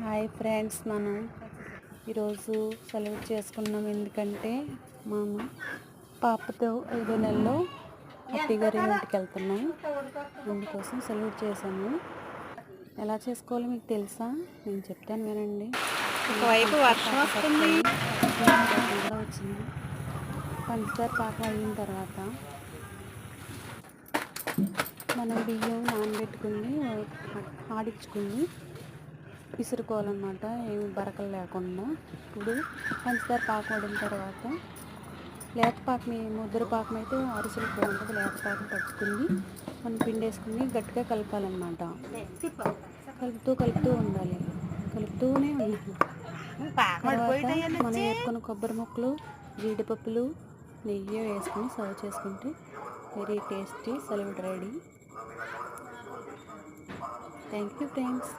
Hi friends, మనం ఈరోజు celebrate చేసుకున్నాం. ఎందుకంటే మనం పాపతో 5 నెలల్లో అత్తయ్య గారి ఇంటికి వెళ్తున్నాం. అందుకోసం సెలబ్రేట్ చేశాము. ఎలా చేసుకోవాలో మీకు తెలుసా? నేను చెప్తాను వినండి. ఒకవైపు వర్షం వస్తుంది. వచ్చింది. పంచదార పాకం అయిన తర్వాత మనం బియ్యం నానబెట్టుకుని ఆడించుకుని విసురుకోవాలన్నమాట, ఏమి బరకలు లేకుండా. ఇప్పుడు పంచదార పాకం పడిన తర్వాత లేత పాకం, ముద్ర పాకం అయితే అరిసెలకు బాగుంటుంది. లేత పాకం పట్టుకుని మనం పిండి వేసుకుని గట్టిగా కలపాలన్నమాట. కలుపుతూ ఉండాలి, కలుపుతూనే ఉండాలి. తర్వాత మనం వేసుకున్న కొబ్బరి ముక్కలు, జీడిపప్పులు, నెయ్యి వేసుకుని సర్వ్ చేసుకుంటే వెరీ టేస్టీ సెలవుడ్ రెడీ. Thank you friends.